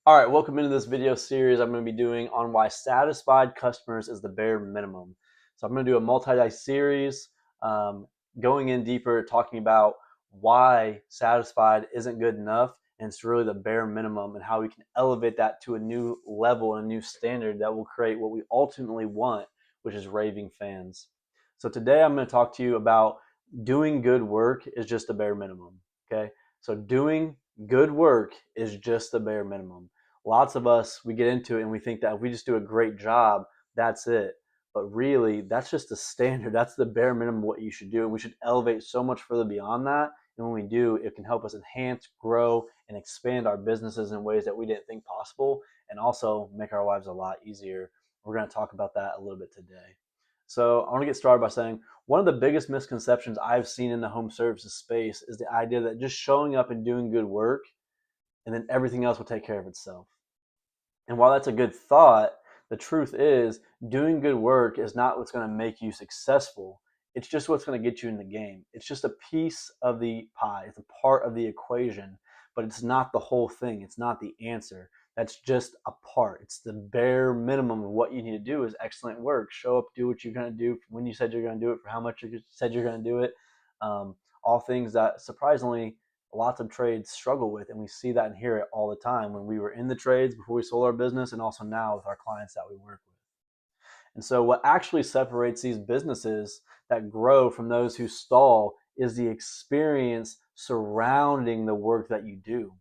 All right, welcome into this video series I'm going to be doing on why satisfied customers is the bare minimum. So I'm going to do a multi-day series um, going in deeper, talking about why satisfied isn't good enough, and it's really the bare minimum and how we can elevate that to a new level and a new standard that will create what we ultimately want, which is raving fans. So today I'm going to talk to you about doing good work is just the bare minimum. Okay, so doing good work is just the bare minimum. Lots of us, we get into it and we think that if we just do a great job, that's it. But really, that's just the standard. That's the bare minimum of what you should do. And we should elevate so much further beyond that. And when we do, it can help us enhance, grow, and expand our businesses in ways that we didn't think possible, and also make our lives a lot easier. We're going to talk about that a little bit today. So I want to get started by saying one of the biggest misconceptions I've seen in the home services space is the idea that just showing up and doing good work and then everything else will take care of itself. And while that's a good thought, the truth is doing good work is not what's going to make you successful. It's just what's going to get you in the game. It's just a piece of the pie. It's a part of the equation, but it's not the whole thing. It's not the answer. That's just a part. It's the bare minimum of what you need to do is excellent work. Show up, do what you're going to do when you said you're going to do it, for how much you said you're going to do it. All things that surprisingly lots of trades struggle with, and we see that and hear it all the time when we were in the trades before we sold our business, and also now with our clients that we work with. And so what actually separates these businesses that grow from those who stall is the experience surrounding the work that you do,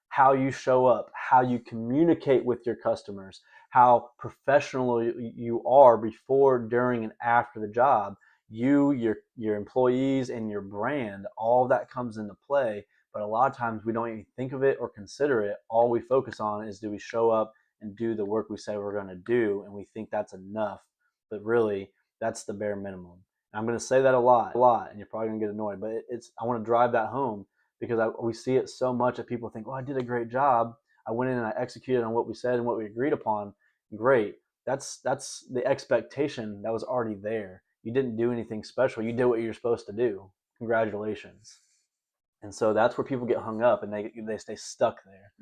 how you show up, how you communicate with your customers, how professional you are before, during, and after the job. Your employees, and your brand, all of that comes into play. But a lot of times we don't even think of it or consider it. All we focus on is, do we show up and do the work we say we're going to do, and we think that's enough. But really, that's the bare minimum. And I'm going to say that a lot, and you're probably going to get annoyed. But it's I want to drive that home because we see it so much that people think, "Oh, I did a great job. I went in and I executed on what we said and what we agreed upon." Great. That's the expectation that was already there. You didn't do anything special. You did what you're supposed to do. Congratulations. And so that's where people get hung up and they stay stuck there.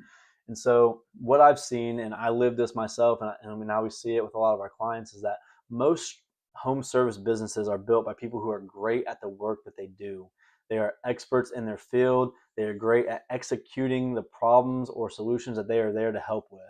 And so what I've seen, and I live this myself, and now we see it with a lot of our clients, is that most home service businesses are built by people who are great at the work that they do. They are experts in their field. They are great at executing the problems or solutions that they are there to help with.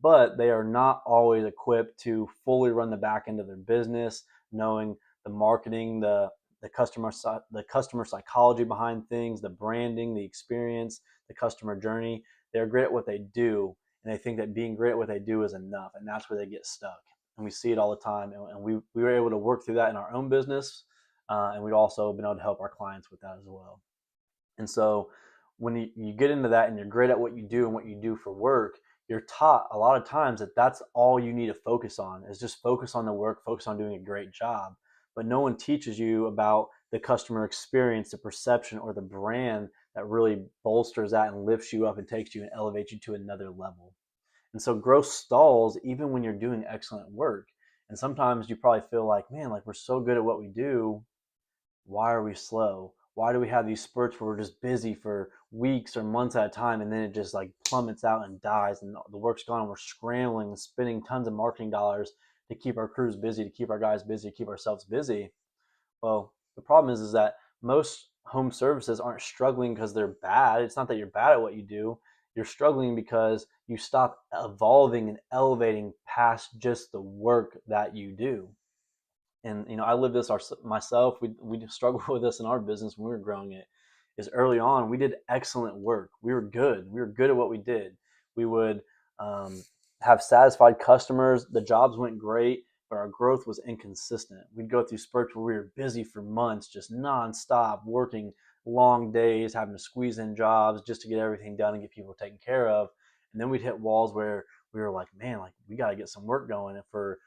But they are not always equipped to fully run the back end of their business, knowing the marketing, the customer psychology behind things, the branding, the experience, the customer journey. They're great at what they do, and they think that being great at what they do is enough, and that's where they get stuck. And we see it all the time, and we were able to work through that in our own business, and we've also been able to help our clients with that as well. And so when you get into that and you're great at what you do and what you do for work, you're taught a lot of times that that's all you need to focus on, is just focus on the work, focus on doing a great job. But no one teaches you about the customer experience, the perception, or the brand that really bolsters that and lifts you up and takes you and elevates you to another level. And so growth stalls even when you're doing excellent work. And sometimes you probably feel like, man, like we're so good at what we do, why are we slow? Why do we have these spurts where we're just busy for weeks or months at a time, and then it just like plummets out and dies, and the work's gone, and we're scrambling and spending tons of marketing dollars to keep our crews busy, to keep our guys busy, to keep ourselves busy? Well, the problem is that most home services aren't struggling because they're bad. It's not that you're bad at what you do. You're struggling because you stop evolving and elevating past just the work that you do. And I lived this myself. We struggled with this in our business when we were growing it. Is early on we did excellent work. We were good. We were good at what we did. We would have satisfied customers. The jobs went great, but our growth was inconsistent. We'd go through spurts where we were busy for months, just nonstop, working long days, having to squeeze in jobs just to get everything done and get people taken care of. And then we'd hit walls where we were like, man, like we got to get some work going for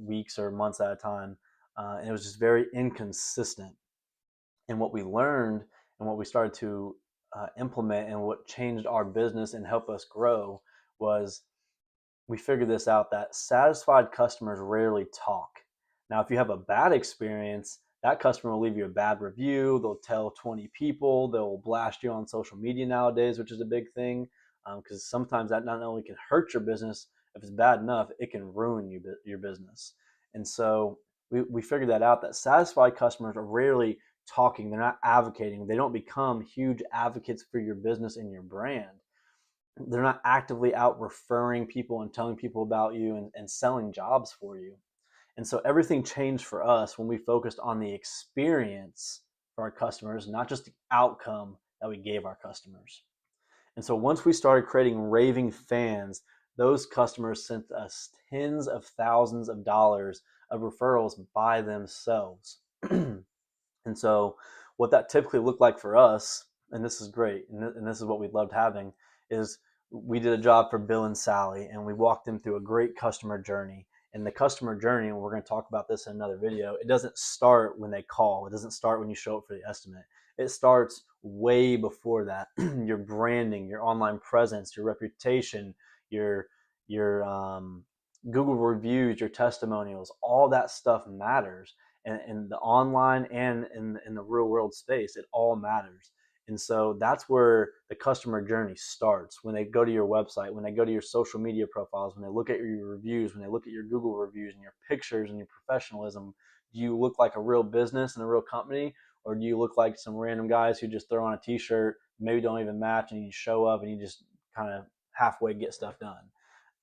weeks or months at a time. And it was just very inconsistent. And what we learned and what we started to implement and what changed our business and helped us grow was we figured this out, that satisfied customers rarely talk. Now, if you have a bad experience, that customer will leave you a bad review. They'll tell 20 people. They'll blast you on social media nowadays, which is a big thing. because sometimes that not only can hurt your business, if it's bad enough, it can ruin your business. And so we figured that out, that satisfied customers are rarely talking, they're not advocating, they don't become huge advocates for your business and your brand. They're not actively out referring people and telling people about you and selling jobs for you. And so everything changed for us when we focused on the experience for our customers, not just the outcome that we gave our customers. And so once we started creating raving fans, those customers sent us tens of thousands of dollars of referrals by themselves. And so what that typically looked like for us, and this is great, and this is what we loved having, is we did a job for Bill and Sally, and we walked them through a great customer journey. And the customer journey, and we're going to talk about this in another video, it doesn't start when they call. It doesn't start when you show up for the estimate. It starts way before that. Your branding, your online presence, your reputation, your Google reviews, your testimonials, all that stuff matters. And in the online and in the real world space, it all matters. And so that's where the customer journey starts. When they go to your website, when they go to your social media profiles, when they look at your reviews, when they look at your Google reviews and your pictures and your professionalism, do you look like a real business and a real company? Or do you look like some random guys who just throw on a t-shirt, maybe don't even match, and you show up and you just kind of halfway get stuff done?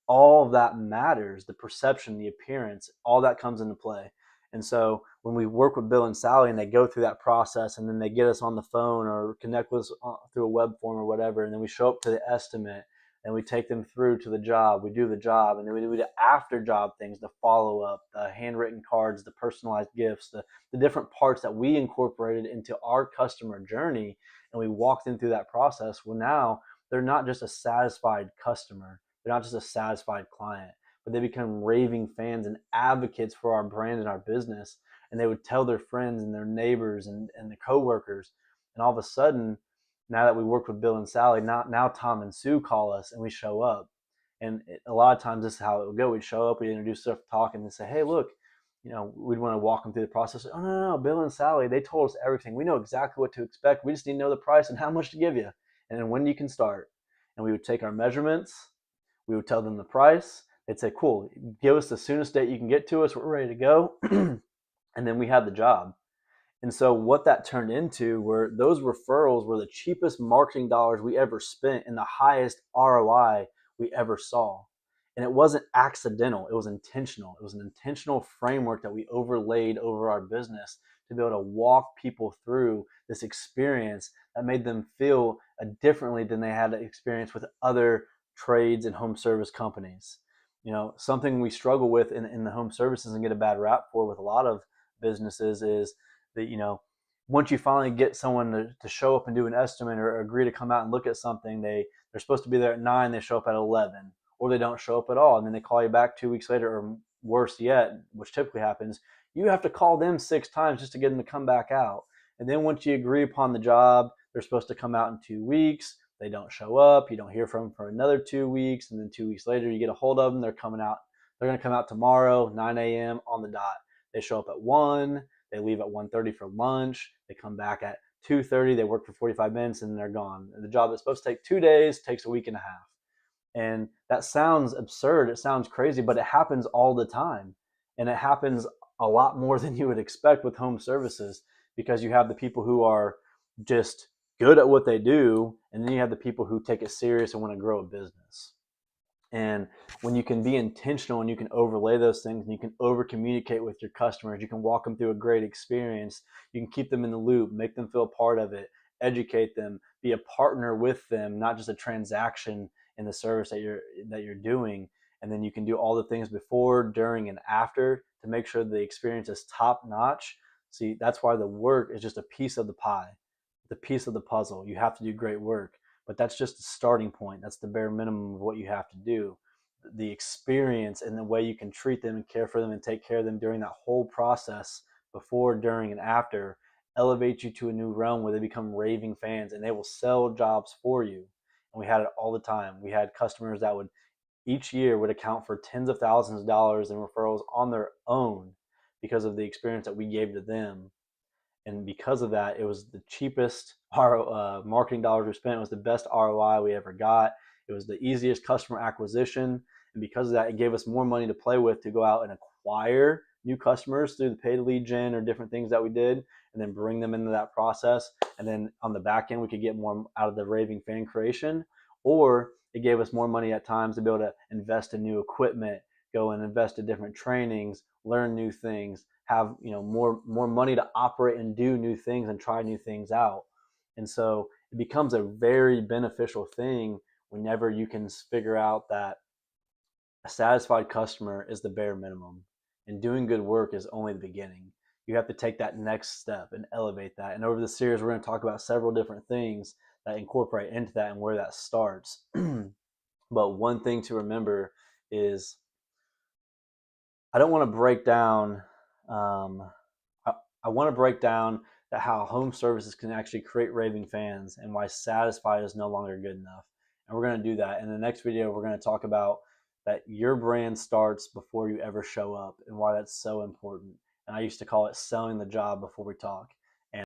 All of that matters. The perception, the appearance, all that comes into play. And so when we work with Bill and Sally and they go through that process and then they get us on the phone or connect with us through a web form or whatever, and then we show up to the estimate and we take them through to the job, we do the job, and then we do the after job things, the follow up, the handwritten cards, the personalized gifts, the different parts that we incorporated into our customer journey, and we walk them through that process. Well, now they're not just a satisfied customer, they're not just a satisfied client, but they become raving fans and advocates for our brand and our business. And they would tell their friends and their neighbors and the coworkers. And all of a sudden, now that we worked with Bill and Sally, now Tom and Sue call us and we show up. And a lot of times this is how it would go. We'd show up, we'd introduce stuff, talk, and they say, hey, look, we'd want to walk them through the process. Oh, no, Bill and Sally, they told us everything. We know exactly what to expect. We just need to know the price and how much to give you and then when you can start. And we would take our measurements. We would tell them the price. They'd say, cool, give us the soonest date you can get to us. We're ready to go. And then we had the job. And so what that turned into were those referrals were the cheapest marketing dollars we ever spent and the highest ROI we ever saw. And it wasn't accidental. It was intentional. It was an intentional framework that we overlaid over our business to be able to walk people through this experience that made them feel differently than they had experience with other trades and home service companies. Something we struggle with in the home services and get a bad rap for with a lot of businesses is that, once you finally get someone to show up and do an estimate or agree to come out and look at something, they're supposed to be there at 9, they show up at 11, or they don't show up at all. And then they call you back 2 weeks later, or worse yet, which typically happens, you have to call them 6 times just to get them to come back out. And then once you agree upon the job, they're supposed to come out in 2 weeks. They don't show up. You don't hear from them for another 2 weeks. And then 2 weeks later, you get a hold of them. They're coming out. They're going to come out tomorrow, 9 a.m. on the dot. They show up at 1. They leave at 1:30 for lunch. They come back at 2:30. They work for 45 minutes and they're gone. And the job that's supposed to take 2 days takes a week and a half. And that sounds absurd. It sounds crazy, but it happens all the time. And it happens a lot more than you would expect with home services, because you have the people who are just good at what they do, and then you have the people who take it serious and want to grow a business. And when you can be intentional and you can overlay those things and you can over communicate with your customers, you can walk them through a great experience, you can keep them in the loop, make them feel part of it, educate them, be a partner with them, not just a transaction in the service that you're doing. And then you can do all the things before, during, and after to make sure the experience is top notch. See, that's why the work is just a piece of the pie, the piece of the puzzle. You have to do great work, but that's just the starting point. That's the bare minimum of what you have to do. The experience and the way you can treat them and care for them and take care of them during that whole process, before, during, and after, elevate you to a new realm where they become raving fans and they will sell jobs for you. And we had it all the time. We had customers that would each year would account for tens of thousands of dollars in referrals on their own because of the experience that we gave to them. And because of that, it was the cheapest marketing dollars we spent. It was the best ROI we ever got. It was the easiest customer acquisition. And because of that, it gave us more money to play with to go out and acquire new customers through the paid lead gen or different things that we did, and then bring them into that process. And then on the back end, we could get more out of the raving fan creation, or it gave us more money at times to be able to invest in new equipment, go and invest in different trainings, learn new things, have more money to operate and do new things and try new things out. And so it becomes a very beneficial thing whenever you can figure out that a satisfied customer is the bare minimum, and doing good work is only the beginning. You have to take that next step and elevate that. And over the series, we're going to talk about several different things that incorporate into that and where that starts. But one thing to remember is I don't want to break down. I want to break down that how home services can actually create raving fans and why satisfied is no longer good enough. And we're going to do that in the next video. We're going to talk about that your brand starts before you ever show up and why that's so important. And I used to call it selling the job before we talk.